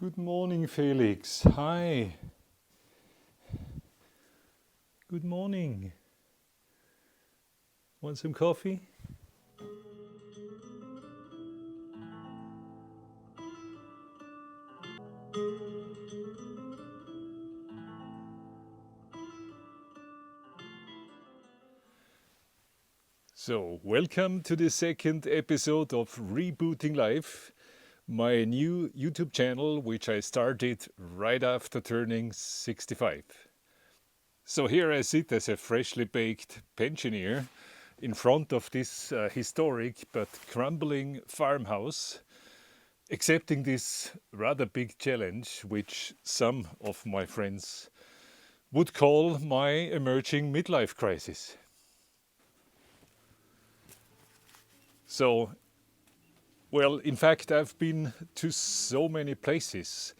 Good morning, Felix. Hi. Good morning. Want some coffee? So, welcome to the second episode of Rebooting Life, my new YouTube channel, which I started right after turning 65. So here I sit as a freshly baked pensioner in front of this historic but crumbling farmhouse, accepting this rather big challenge, which some of my friends would call my emerging midlife crisis. So, well, in fact, I've been to so many places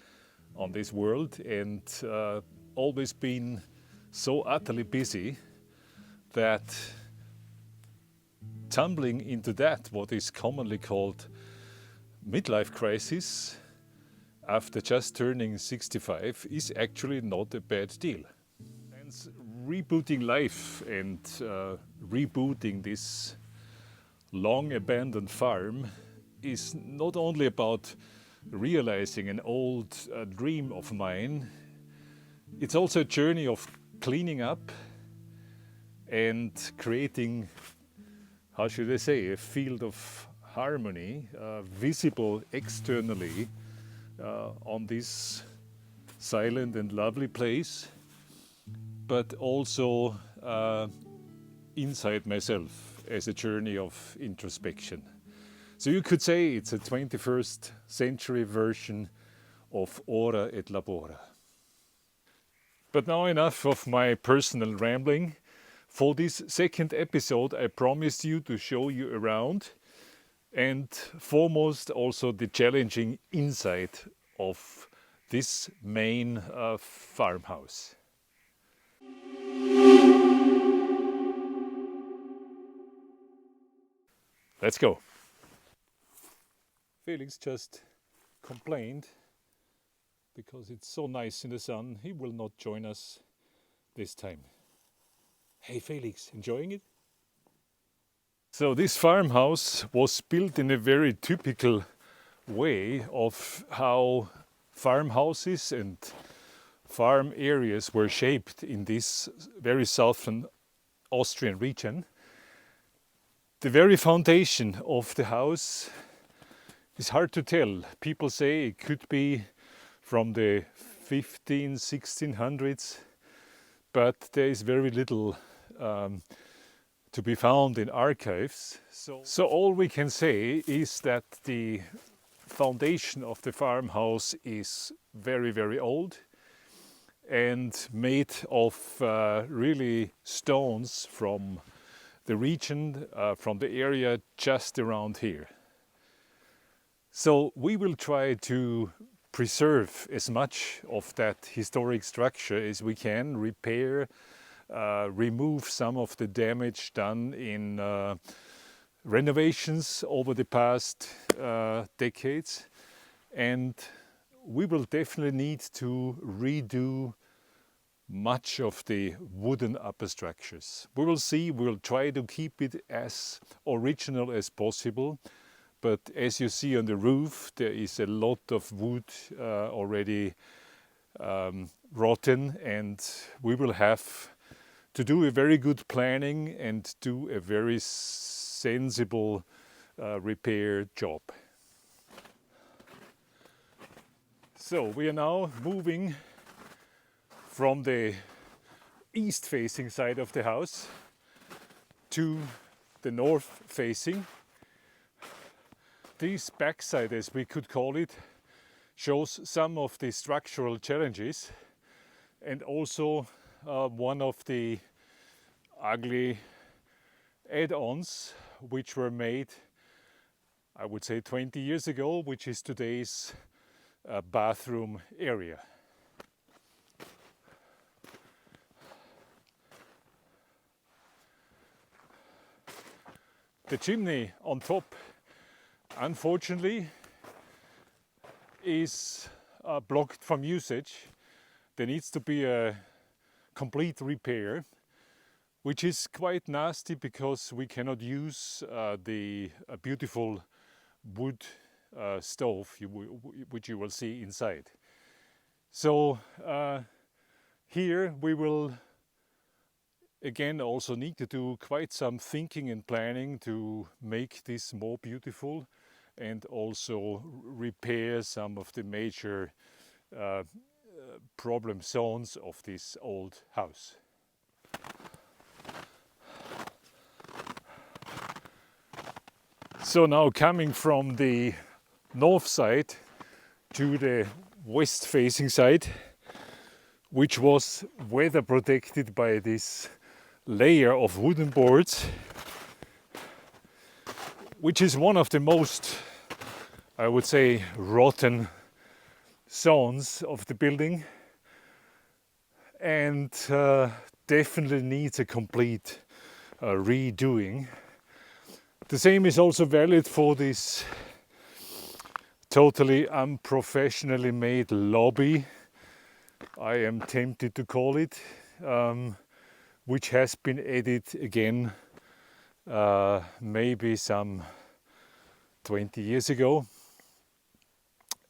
on this world and always been so utterly busy that tumbling into that, what is commonly called midlife crisis, after just turning 65, is actually not a bad deal. And rebooting life and rebooting this long abandoned farm is not only about realizing an old dream of mine, it's also a journey of cleaning up and creating, how should I say, a field of harmony, visible externally on this silent and lovely place, but also inside myself as a journey of introspection. So you could say it's a 21st century version of Ora et Labora. But now enough of my personal rambling. For this second episode, I promised you to show you around and foremost also the challenging inside of this main farmhouse. Let's go. Felix just complained because it's so nice in the sun, he will not join us this time. Hey Felix, enjoying it? So this farmhouse was built in a very typical way of how farmhouses and farm areas were shaped in this very southern Austrian region. The very foundation of the house is hard to tell. People say it could be from the 1600s, but there is very little to be found in archives. So all we can say is that the foundation of the farmhouse is very, very old and made of really stones from the region, from the area just around here. So we will try to preserve as much of that historic structure as we can, repair, remove some of the damage done in renovations over the past decades, and we will definitely need to redo much of the wooden upper structures. We will see, we'll try to keep it as original as possible, but as you see on the roof, there is a lot of wood already rotten, and we will have to do a very good planning and do a very sensible repair job. So we are now moving from the east facing side of the house to the north facing. This backside, as we could call it, shows some of the structural challenges and also one of the ugly add-ons which were made, I would say 20 years ago, which is today's bathroom area. The chimney on top, unfortunately, is blocked from usage. There needs to be a complete repair, which is quite nasty because we cannot use the beautiful wood stove which you will see inside. So here we will again also need to do quite some thinking and planning to make this more beautiful and also repair some of the major problem zones of this old house. So now coming from the north side to the west facing side, which was weather protected by this layer of wooden boards, which is one of the most, I would say, rotten zones of the building, and definitely needs a complete redoing. The same is also valid for this totally unprofessionally made lobby, I am tempted to call it, which has been added again maybe some 20 years ago.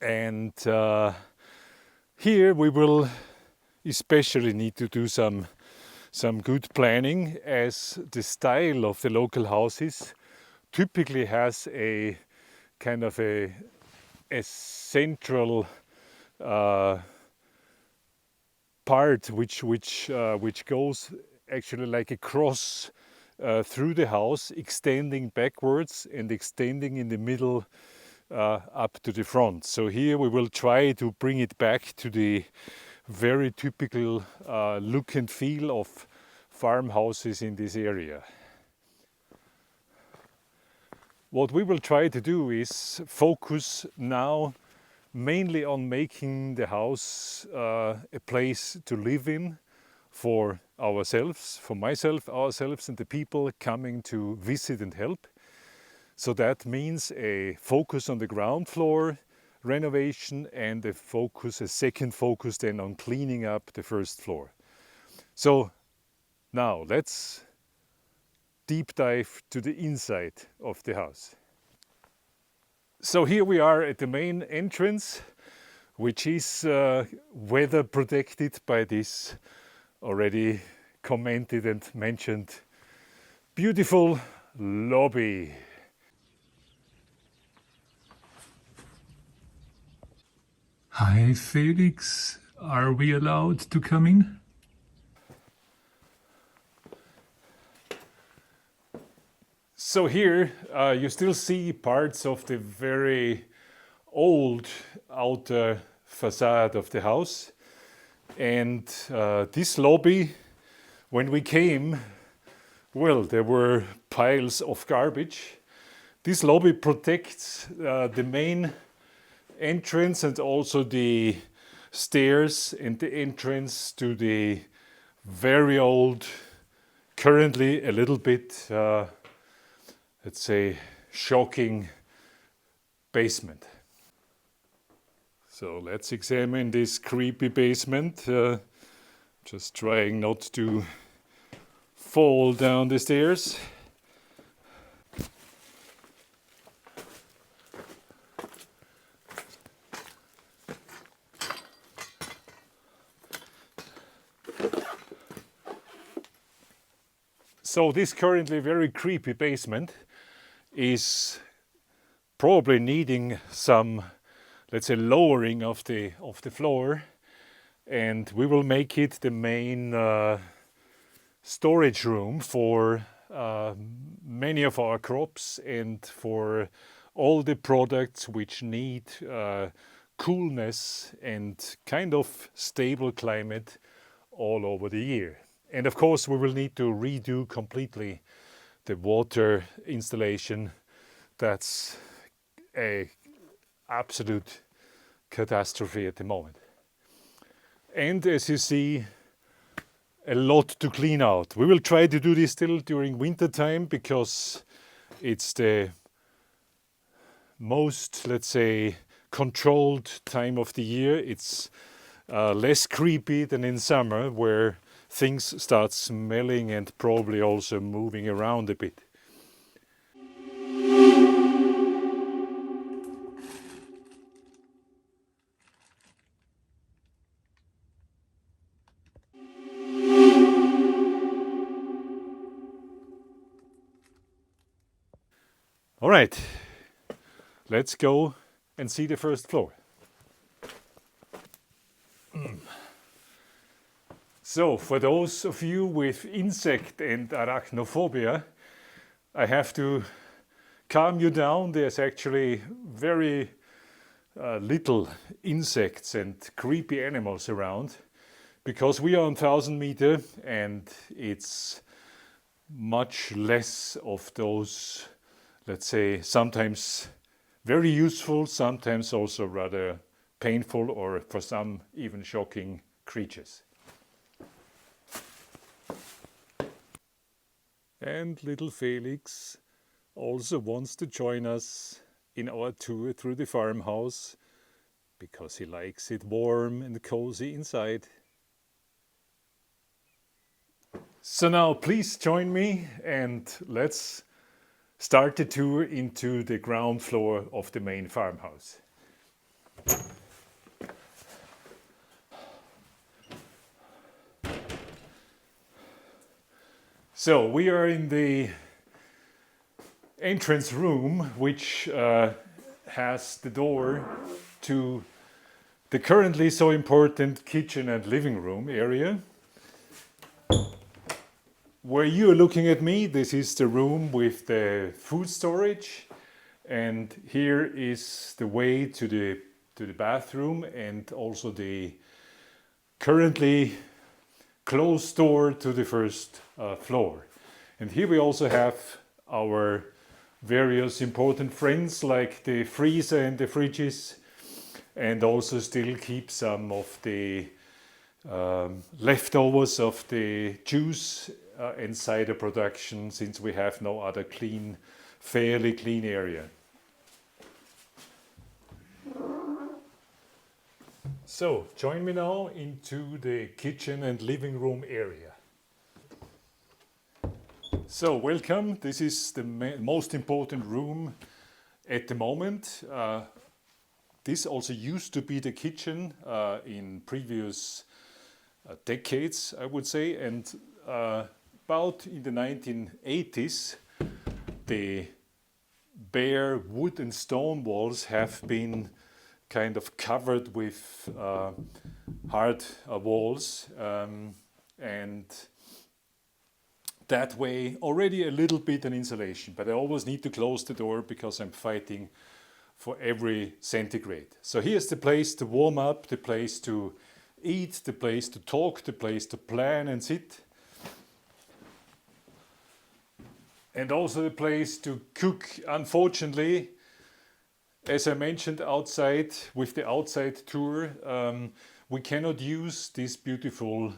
And here we will especially need to do some good planning, as the style of the local houses typically has a kind of a central part which goes actually like a cross through the house, extending backwards and extending in the middle up to the front. So here we will try to bring it back to the very typical look and feel of farmhouses in this area. What we will try to do is focus now mainly on making the house a place to live in for ourselves, for myself, ourselves, and the people coming to visit and help. So that means a focus on the ground floor renovation and a second focus then on cleaning up the first floor. So now let's deep dive to the inside of the house. So here we are at the main entrance, which is weather protected by this already commented and mentioned beautiful lobby. Hi Felix, are we allowed to come in? So here you still see parts of the very old outer facade of the house, and this lobby, when we came, well, there were piles of garbage. This lobby protects the main entrance and also the stairs and the entrance to the very old, currently a little bit let's say, shocking basement. So let's examine this creepy basement. Just trying not to fall down the stairs. So this currently very creepy basement is probably needing some, let's say, lowering of the floor, and we will make it the main storage room for many of our crops and for all the products which need coolness and kind of stable climate all over the year. And of course we will need to redo completely the water installation. That's a absolute catastrophe at the moment. And as you see, a lot to clean out. We will try to do this still during winter time because it's the most, let's say, controlled time of the year. It's less creepy than in summer, where things start smelling and probably also moving around a bit. All right, let's go and see the first floor. So, for those of you with insect and arachnophobia, I have to calm you down. There's actually very little insects and creepy animals around because we are on 1,000 meter and it's much less of those, let's say, sometimes very useful, sometimes also rather painful, or for some even shocking creatures. And little Felix also wants to join us in our tour through the farmhouse because he likes it warm and cozy inside. So now please join me and let's start the tour into the ground floor of the main farmhouse. So we are in the entrance room, which has the door to the currently so important kitchen and living room area. Where you are looking at me, this is the room with the food storage, and here is the way to the bathroom and also the currently closed door to the first floor. And here we also have our various important friends like the freezer and the fridges, and also still keep some of the leftovers of the juice and cider production, since we have no other fairly clean area. So join me now into the kitchen and living room area. So welcome, this is the most important room at the moment. This also used to be the kitchen in previous decades, I would say, and about in the 1980s, the bare wood and stone walls have been kind of covered with hard walls, and that way already a little bit an insulation, but I always need to close the door because I'm fighting for every centigrade. So here's the place to warm up, the place to eat, the place to talk, the place to plan and sit, and also the place to cook. Unfortunately, as I mentioned outside with the outside tour, we cannot use this beautiful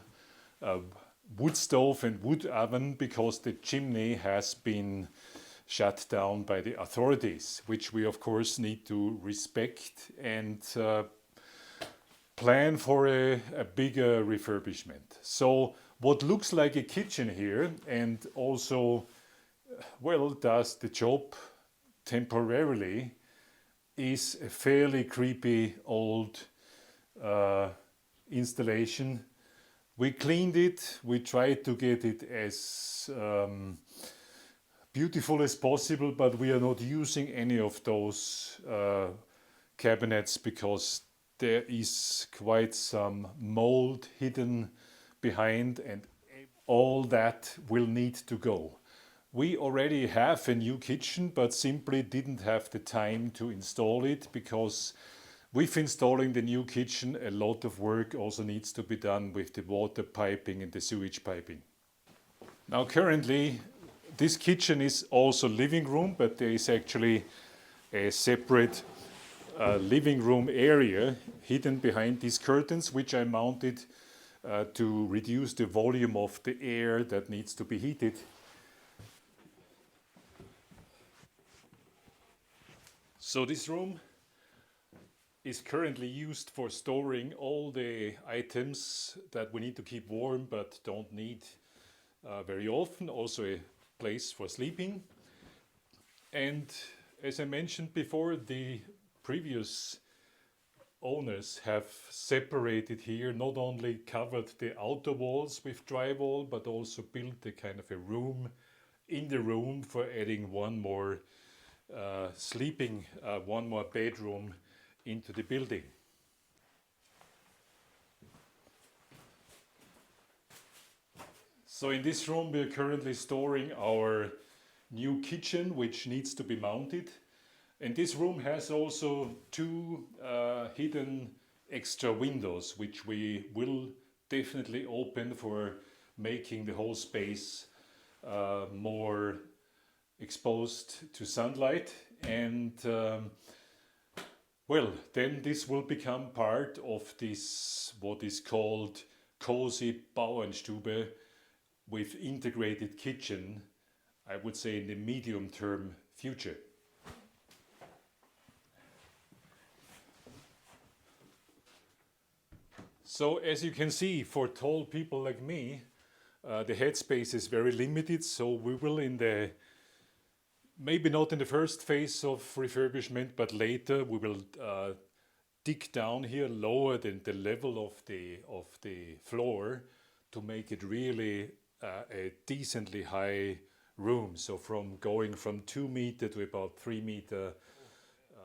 wood stove and wood oven because the chimney has been shut down by the authorities, which we of course need to respect and plan for a bigger refurbishment. So what looks like a kitchen here and also, well, does the job temporarily, is a fairly creepy old installation. We cleaned it, we tried to get it as beautiful as possible, but we are not using any of those cabinets because there is quite some mold hidden behind, and all that will need to go. We already have a new kitchen, but simply didn't have the time to install it because with installing the new kitchen, a lot of work also needs to be done with the water piping and the sewage piping. Now currently, this kitchen is also living room, but there is actually a separate living room area hidden behind these curtains, which I mounted to reduce the volume of the air that needs to be heated. So this room is currently used for storing all the items that we need to keep warm but don't need very often. Also a place for sleeping. And as I mentioned before, the previous owners have separated here, not only covered the outer walls with drywall, but also built a kind of a room in the room for adding one more one more bedroom into the building. So in this room we are currently storing our new kitchen, which needs to be mounted. And this room has also two hidden extra windows, which we will definitely open for making the whole space more exposed to sunlight. And well, then this will become part of this, what is called cozy Bauernstube with integrated kitchen, I would say in the medium term future. So as you can see, for tall people like me, the headspace is very limited, so we will maybe not in the first phase of refurbishment, but later we will dig down here lower than the level of the floor to make it really a decently high room. So going from 2 meter to about 3 meter.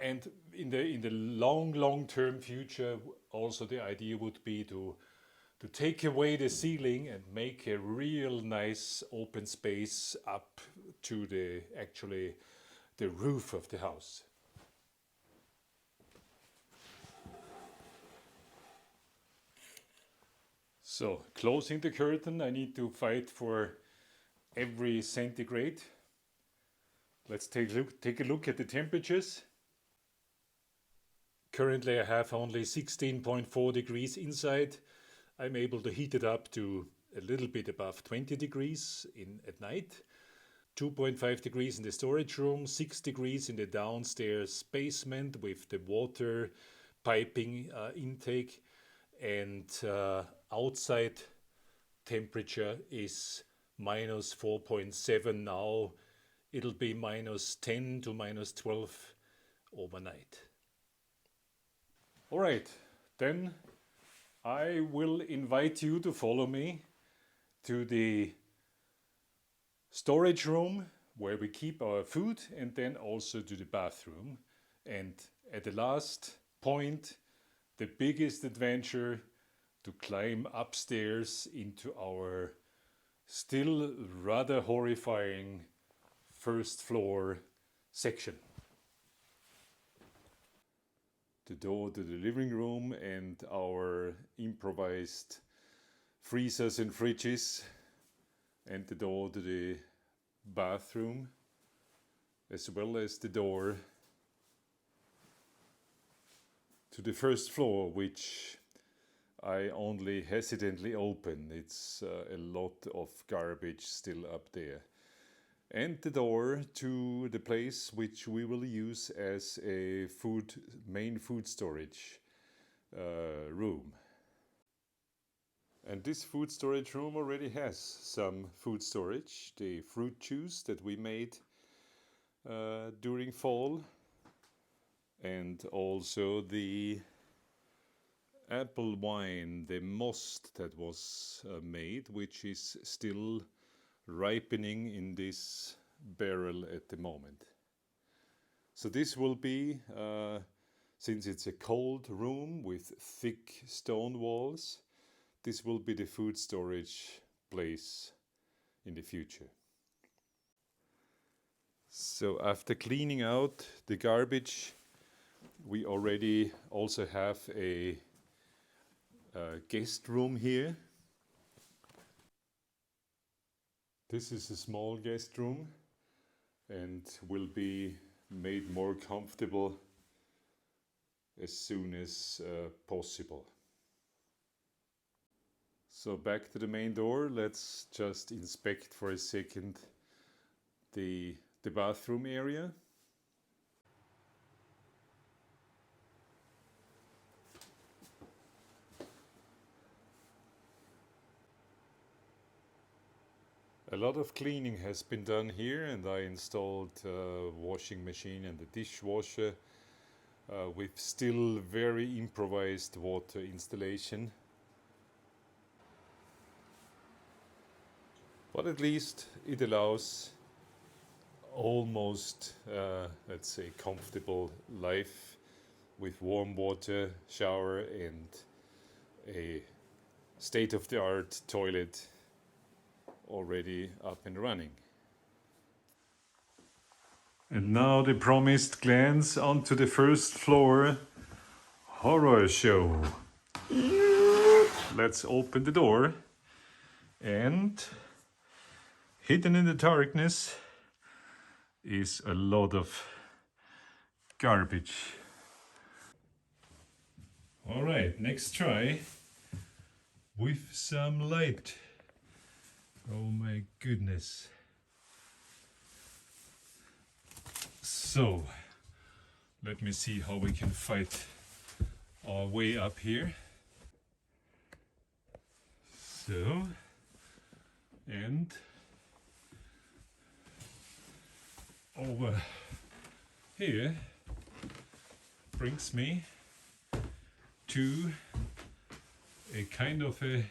And in the long term future, also the idea would be to take away the ceiling and make a real nice open space up to the roof of the house. So closing the curtain, I need to fight for every centigrade. Let's take a look at the temperatures. Currently I have only 16.4 degrees inside. I'm able to heat it up to a little bit above 20 degrees at night. 2.5 degrees in the storage room, 6 degrees in the downstairs basement with the water piping intake, and outside temperature is minus 4.7 now. It'll be minus 10 to minus 12 overnight. All right, then I will invite you to follow me to the storage room where we keep our food, and then also to the bathroom. And at the last point, the biggest adventure, to climb upstairs into our still rather horrifying first floor section. The door to the living room and our improvised freezers and fridges, and the door to the bathroom, as well as the door to the first floor, which I only hesitantly open. It's a lot of garbage still up there. and the door to the place which we will use as a main food storage room. And this food storage room already has some food storage, the fruit juice that we made during fall, and also the apple wine, the most that was made, which is still ripening in this barrel at the moment. So this will be, since it's a cold room with thick stone walls, this will be the food storage place in the future. So after cleaning out the garbage, we already also have a guest room here. This is a small guest room and will be made more comfortable as soon as possible. So back to the main door, let's just inspect for a second the bathroom area. A lot of cleaning has been done here, and I installed a washing machine and a dishwasher with still very improvised water installation. But at least it allows almost, let's say, comfortable life with warm water, shower, and a state-of-the-art toilet already up and running. And now the promised glance onto the first floor horror show. Let's open the door, and hidden in the darkness is a lot of garbage. All right, next try with some light. Oh my goodness. So, let me see how we can fight our way up here. So, and over here brings me to a kind of a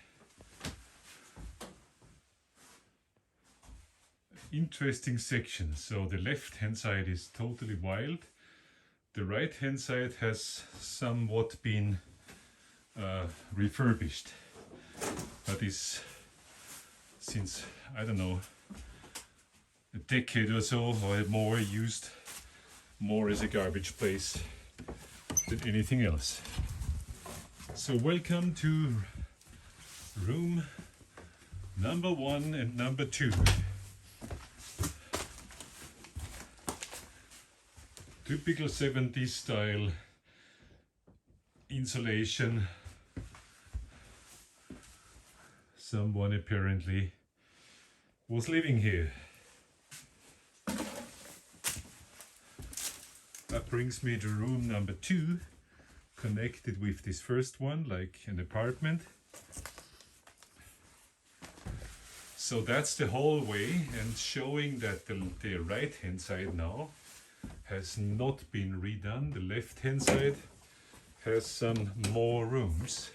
interesting section. So the left hand side is totally wild. The right hand side has somewhat been refurbished, but is, since I don't know, a decade or so or more, used more as a garbage place than anything else. So welcome to room number 1 and number 2. Typical 70s style insulation. Someone apparently was living here. That brings me to room number 2, connected with this first one, like an apartment. So that's the hallway, and showing that the right hand side now has not been redone. The left hand side has some more rooms.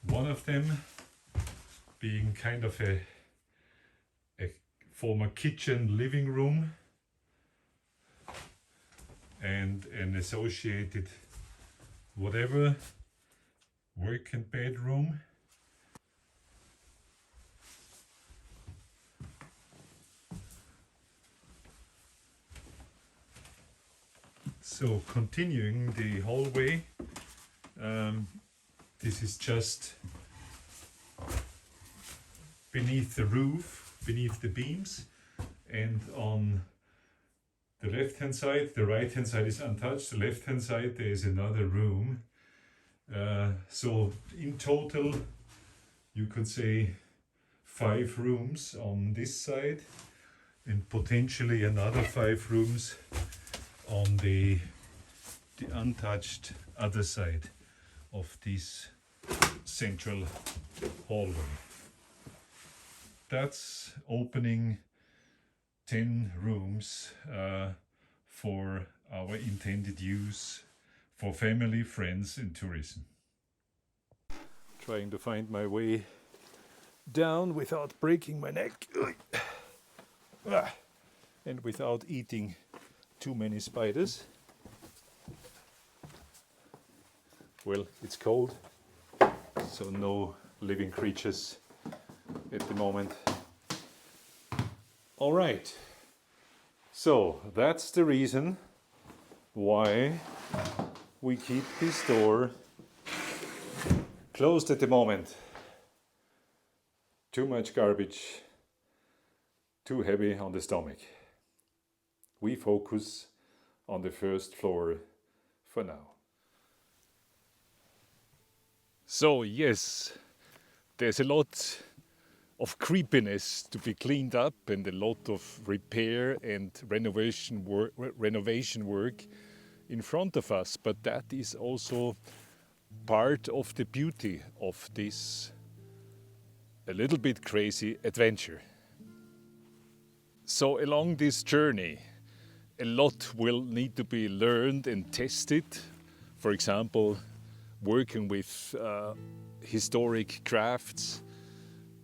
One of them being kind of a former kitchen living room and an associated whatever work and bedroom. So continuing the hallway, this is just beneath the roof, beneath the beams, and on the left hand side, the right hand side is untouched, the left hand side there is another room. So in total you could say 5 rooms on this side and potentially another 5 rooms on the untouched other side of this central hallway. That's opening 10 rooms for our intended use for family, friends and tourism. Trying to find my way down without breaking my neck and without eating too many spiders. Well, it's cold, so no living creatures at the moment. All right, so that's the reason why we keep this door closed at the moment. Too much garbage, too heavy on the stomach. We focus on the first floor for now. So yes, there's a lot of creepiness to be cleaned up and a lot of repair and renovation work in front of us, but that is also part of the beauty of this a little bit crazy adventure. So along this journey, a lot will need to be learned and tested. For example, working with historic crafts,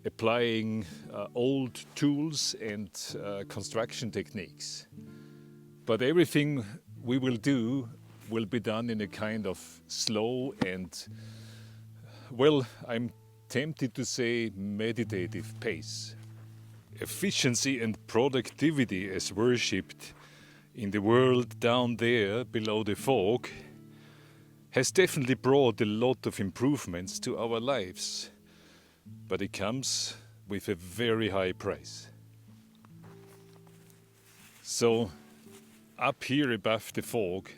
applying old tools and construction techniques. But everything we will do will be done in a kind of slow and, well, I'm tempted to say meditative pace. Efficiency and productivity as worshipped in the world down there below the fog has definitely brought a lot of improvements to our lives, but it comes with a very high price. So up here above the fog,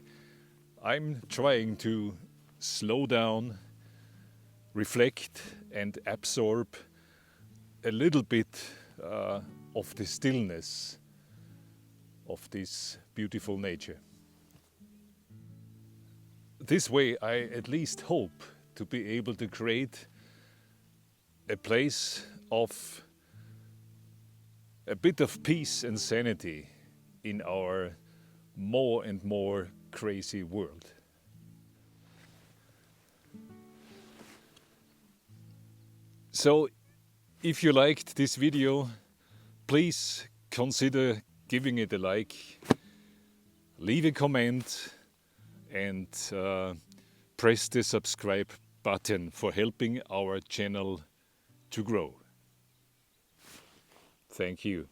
I'm trying to slow down, reflect and absorb a little bit of the stillness of this beautiful nature. This way I at least hope to be able to create a place of a bit of peace and sanity in our more and more crazy world. So if you liked this video, please consider giving it a like, leave a comment and press the subscribe button for helping our channel to grow. Thank you.